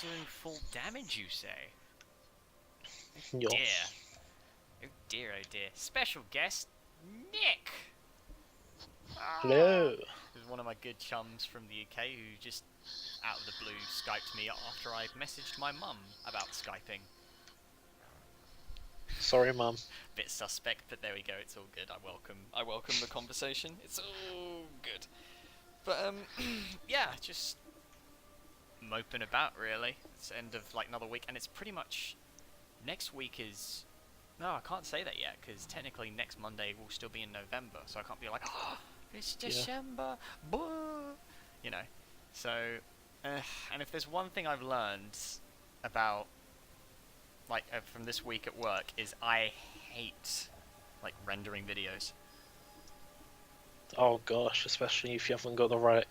doing full damage, you say? Oh Yeah. dear. Oh dear, oh dear. Special guest, Nick! Ah. Hello. This is one of my good chums from the UK who just, out of the blue, Skyped me after I messaged my mum about Skyping. Sorry, Mum. Bit suspect, but there we go, it's all good. I welcome the conversation. It's all good. But, yeah, just moping about, really. It's the end of, like, another week, and it's pretty much... Next week is... No, I can't say that yet, because technically next Monday will still be in November, so I can't be like, oh, it's December, boo! You know. So, and if there's one thing I've learned about, like, from this week at work, is I hate, like, rendering videos. Oh gosh, especially if you haven't got the right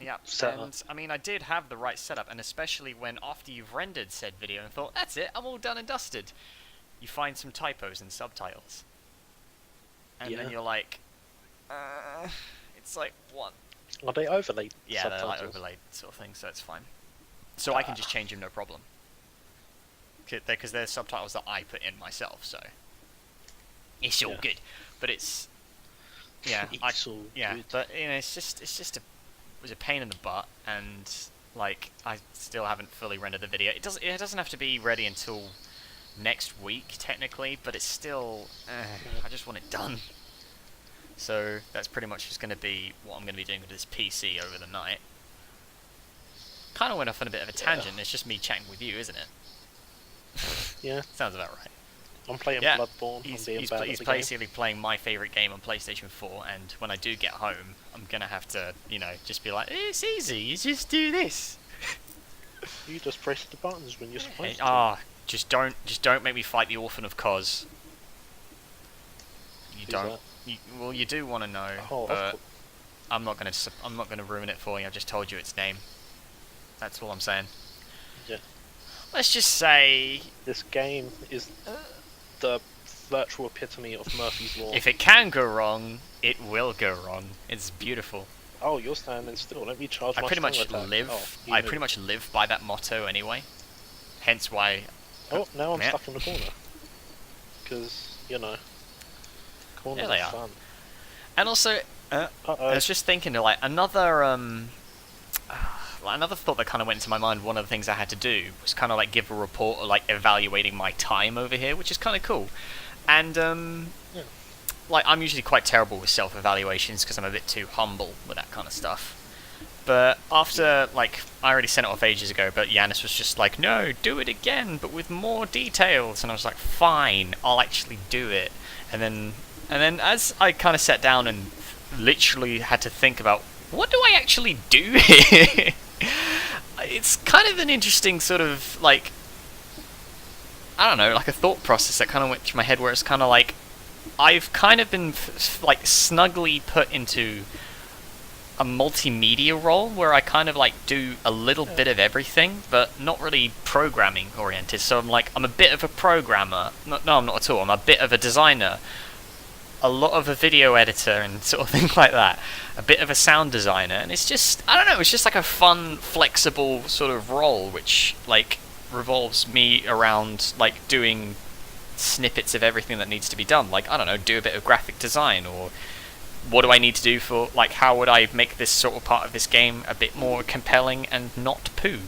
Yeah, setup. and I mean, I did have the right setup, and especially when after you've rendered said video and thought, that's it, I'm all done and dusted, you find some typos in subtitles. And then you're like, it's like, what? Are they overlaid? Yeah, subtitles? they're like overlaid sort of thing, so it's fine. So I can just change them, no problem. Because they're subtitles that I put in myself, so it's all good. But it's, yeah, It's all good. but you know, it was a pain in the butt, and like I still haven't fully rendered the video. It doesn't have to be ready until next week technically, but it's still I just want it done. So that's pretty much just going to be what I'm going to be doing with this PC over the night. Kind of went off on a bit of a tangent. It's just me chatting with you, isn't it? Yeah. Sounds about right. I'm playing Yeah, Bloodborne. he's game. basically playing my favourite game on PlayStation 4, and when I do get home, I'm going to have to, you know, just be like, it's easy, you just do this. You just press the buttons when you're supposed to. Ah, just don't make me fight the Orphan of Cos. You Who's don't. that? Well, you do want to know, Oh, but I'm not gonna ruin it for you. I've just told you its name. That's all I'm saying. Yeah. Let's just say, This game is the virtual epitome of Murphy's Law. if it can go wrong, it will go wrong. It's beautiful. Oh, you're standing still. Let me charge I my pretty much stun attack. live. Oh, I pretty much live by that motto anyway. Hence why. Oh, now I'm Yeah. stuck in the corner. Because, you know, corners There they are are. fun. And also, I Uh-oh. was just thinking, like, another thought that kind of went into my mind. One of the things I had to do was kind of like give a report, or like evaluating my time over here, which is kind of cool. And Yeah. like, I'm usually quite terrible with self-evaluations because I'm a bit too humble with that kind of stuff. But after, like, I already sent it off ages ago, but Yanis was just like, no, do it again, but with more details. And I was like, fine, I'll actually do it. And then as I kind of sat down and literally had to think about, what do I actually do here? It's kind of an interesting sort of, like, I don't know, like a thought process that kind of went through my head, where it's kind of like, I've kind of been, like, snugly put into a multimedia role where I kind of like do a little bit of everything, but not really programming oriented. So I'm a bit of a programmer. No, I'm not at all. I'm a bit of a designer, a lot of a video editor and sort of thing like that, a bit of a sound designer, and it's just, I don't know, it's just like a fun, flexible sort of role which like revolves me around like doing snippets of everything that needs to be done. Like, I don't know, do a bit of graphic design, or what do I need to do for, like, how would I make this sort of part of this game a bit more compelling and not poo?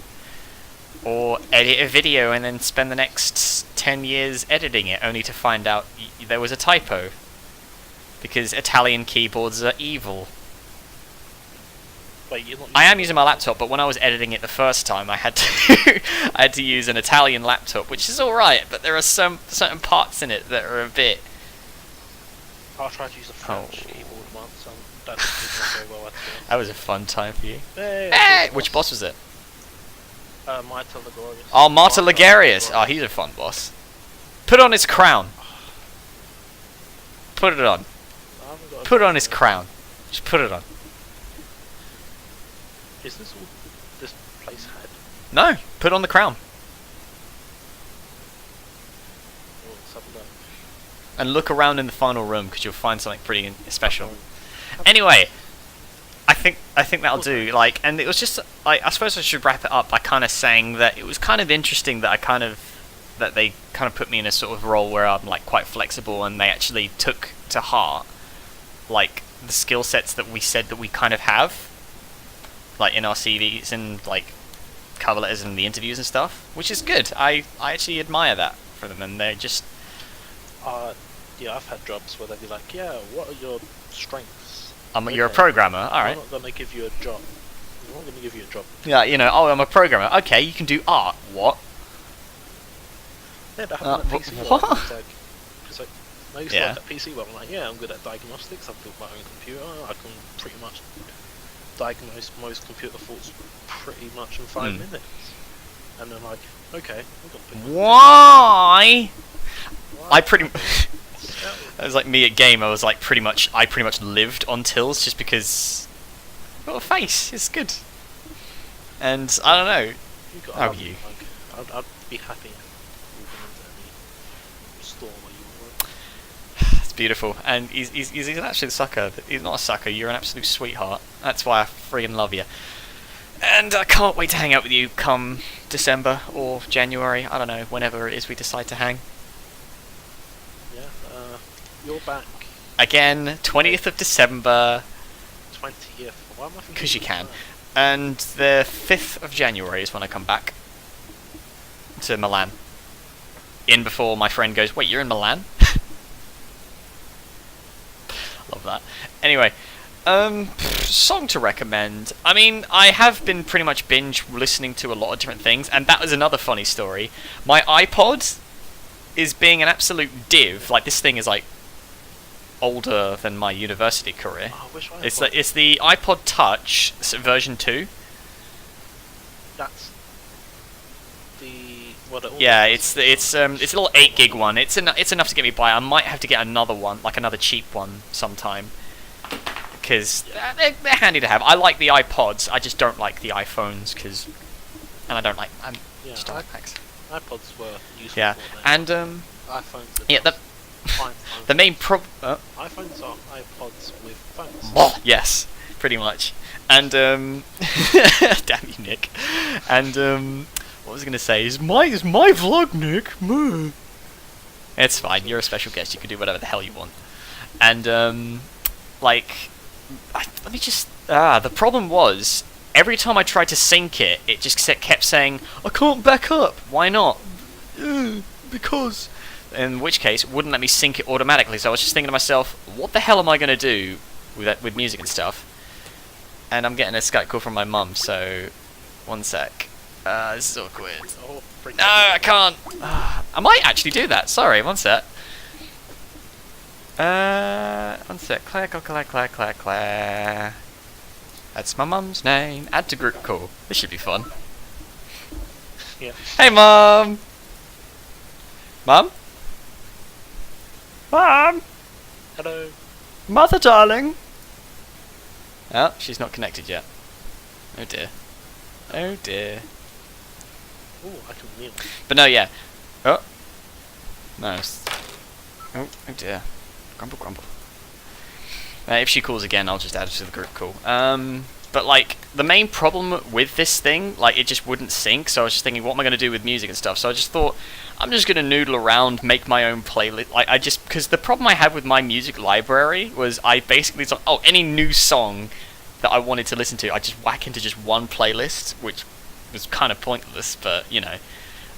Or edit a video and then spend the next 10 years editing it, only to find out there was a typo. Because Italian keyboards are evil. Wait, you're not I am using my laptop, but when I was editing it the first time, I had to I had to use an Italian laptop, which is alright, but there are some certain parts in it that are a bit... I'll try to use a French keyboard once. I don't think it's going to go well at all. That was a fun time for you. Hey, Hey! Which boss was it? Marta Ligorius. Oh, Marta Ligarius. Oh, he's a fun boss. Put on his crown. Put it on. I haven't got a Put on his crown. Just put it on. Is this all this place had? No, put on the crown. Well, let's have a look. And look around in the final room, because you'll find something pretty special. Anyway, I think that'll do. Like, and it was just like, I suppose I should wrap it up by kind of saying that it was kind of interesting that that they kind of put me in a sort of role where I'm like quite flexible, and they actually took to heart like the skill sets that we said that we kind of have, like in our CVs and like cover letters and the interviews and stuff, which is good. I actually admire that for them, and they're just yeah, I've had jobs where they'd be like, yeah, what are your strengths? you're a programmer, alright. We're not going to give you a job. We're not going to give you a job. Yeah, you know, oh, I'm a programmer. Okay, you can do art. What? Yeah, that happened at PC World. What? It's like, I used to work at PC World. I'm like, yeah, I'm good at diagnostics. I've built my own computer. I can pretty much diagnose most computer faults pretty much in 5 minutes. And then like, okay, we've got to pick Why? I pretty that was like me at game. I was like pretty much lived on tills just because I've got a face. It's good. And I don't know. How are you? Like, I'd be happy walking into any store where you work. It's beautiful, and he's actually a sucker. He's not a sucker. You're an absolute sweetheart. That's why I friggin' love you. And I can't wait to hang out with you come December or January. I don't know, whenever it is we decide to hang. Yeah, you're back. Again, 20th of December. 20th. Why am I thinking? Because you can. And the 5th of January is when I come back to Milan. In before my friend goes, wait, you're in Milan? Love that. Anyway, song to recommend. I mean, I have been pretty much binge listening to a lot of different things, and that was another funny story. My iPod is being an absolute div. Like, this thing is like older than my university career. Oh, which iPod? It's the iPod Touch version 2. That's the yeah, it's a little 8 gig one. It's enough to get me by. I might have to get another one, like another cheap one sometime, because they're handy to have. I like the iPods. I just don't like the iPhones and I don't like. Just don't like Macs. iPods were useful. Yeah, and iPhones. Yeah, the main iPhones are iPods with phones. Yes, pretty much. And damn you, Nick. And what was I gonna say? Is my vlog, Nick? It's fine. You're a special guest. You can do whatever the hell you want. And like, let me just. The problem was every time I tried to sync it, it just kept saying, "I can't back up." Why not? Because. In which case, it wouldn't let me sync it automatically. So I was just thinking to myself, what the hell am I gonna do with music and stuff? And I'm getting a Skype call from my mum. So, one sec. This is awkward. Oh, no, I can't. I might actually do that. Sorry, one sec. One sec. Claire. That's my mum's name. Add to group call. This should be fun. Yeah. Hey, Mum. Mum? Mum? Hello. Mother, darling. Oh, she's not connected yet. Oh dear. Oh dear. Ooh, I can mute. But no, yeah. Oh. No. Oh dear. Grumble. If she calls again, I'll just add her to the group call. But like, the main problem with this thing, like, it just wouldn't sync, so I was just thinking, what am I going to do with music and stuff? So I just thought, I'm just going to noodle around, make my own playlist. Like, because the problem I had with my music library was I basically thought, any new song that I wanted to listen to, I just whack into just one playlist, which was kind of pointless, but, you know.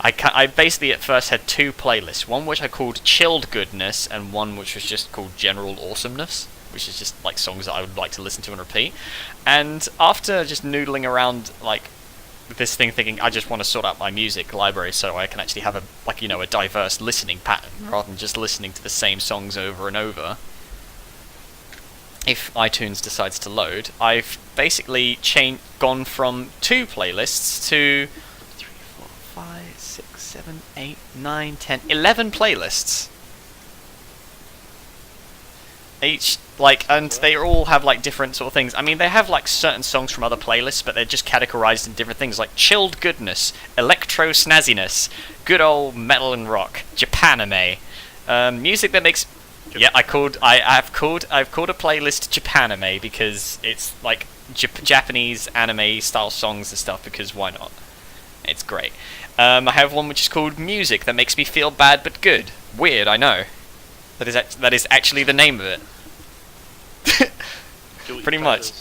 I basically at first had 2 playlists, one which I called Chilled Goodness, and one which was just called General Awesomeness, which is just like songs that I would like to listen to and repeat. And after just noodling around like this thing, thinking I just want to sort out my music library so I can actually have a diverse listening pattern rather than just listening to the same songs over and over. If iTunes decides to load, I've basically gone from 2 playlists to 3, 4, 5, 6, 7, 8, 9, 10, 11 playlists. Each, and they all have, different sort of things. I mean, they have, certain songs from other playlists, but they're just categorized in different things, like chilled goodness, electro snazziness, good old metal and rock, Japanime, music that makes Yeah, I've called a playlist Japanime because it's like Japanese anime style songs and stuff. Because why not? It's great. I have one which is called Music That Makes Me Feel Bad But Good. Weird, I know. That is actually the name of it. Pretty much.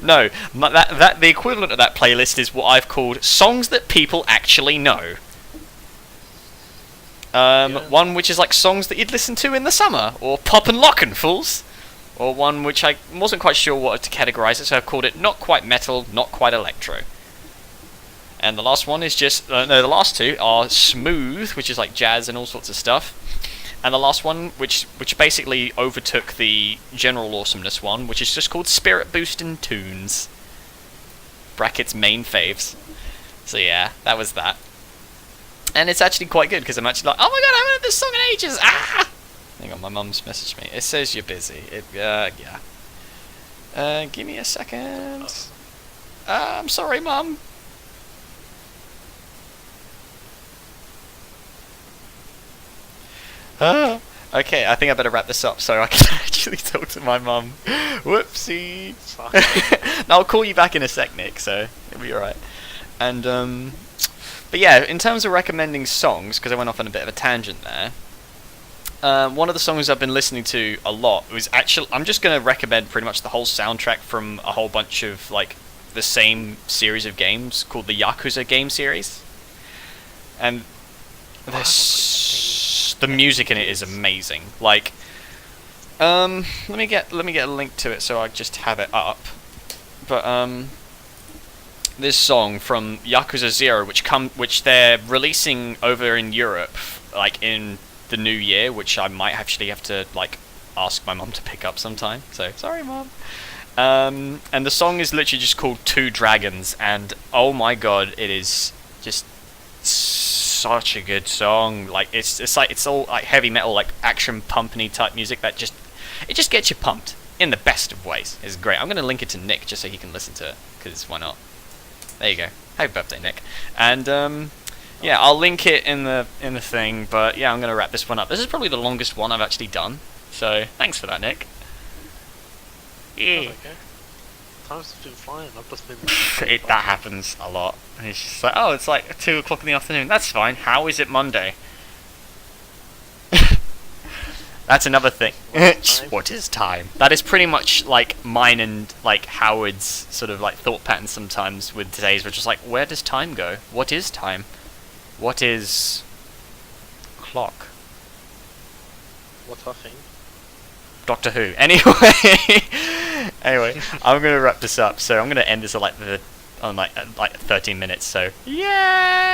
No, the equivalent of that playlist is what I've called Songs That People Actually Know. One which is like songs that you'd listen to in the summer, or pop and lockin', fools. Or one which I wasn't quite sure what to categorize it, so I've called it Not Quite Metal, Not Quite Electro. And the last one is just... no, the last two are Smooth, which is like jazz and all sorts of stuff. And the last one, which basically overtook the general awesomeness one, which is just called Spirit Boostin' Tunes. Brackets main faves. So yeah, that was that. And it's actually quite good, because I'm actually like, oh my god, I haven't heard this song in ages! Ah! Hang on, my mum's messaged me. It says you're busy. Yeah. Give me a second. I'm sorry, Mum. Okay, I think I better wrap this up so I can actually talk to my mum. Whoopsie. Now, I'll call you back in a sec, Nick, so it'll be alright. And, but yeah, in terms of recommending songs, because I went off on a bit of a tangent there, one of the songs I've been listening to a lot was actually... I'm just going to recommend pretty much the whole soundtrack from a whole bunch of, like, the same series of games called the Yakuza game series. And the music in it is amazing. Like, let me get a link to it so I just have it up. But this song from Yakuza 0, which they're releasing over in Europe, like in the new year, which I might actually have to like ask my mum to pick up sometime. So sorry, Mum. And the song is literally just called Two Dragons, and oh my god, it is just such a good song. Like it's all like heavy metal, like action pumpany type music that just gets you pumped in the best of ways. It's great. I'm gonna link it to Nick just so he can listen to it, because why not? There you go. Happy birthday, Nick. And yeah, I'll link it in the thing. But yeah, I'm gonna wrap this one up. This is probably the longest one I've actually done. So thanks for that, Nick. Yeah. Okay. Time's been flying. I've just been. That happens a lot. And it's just like, oh, it's like 2 o'clock in the afternoon. That's fine. How is it Monday? That's another thing. What is time? That is pretty much like mine and like Howard's sort of like thought pattern sometimes with today's, which is like, where does time go? What is time? What is clock? What a thing. Doctor Who. Anyway, I'm gonna wrap this up. So I'm gonna end this at like 13 minutes. So yay!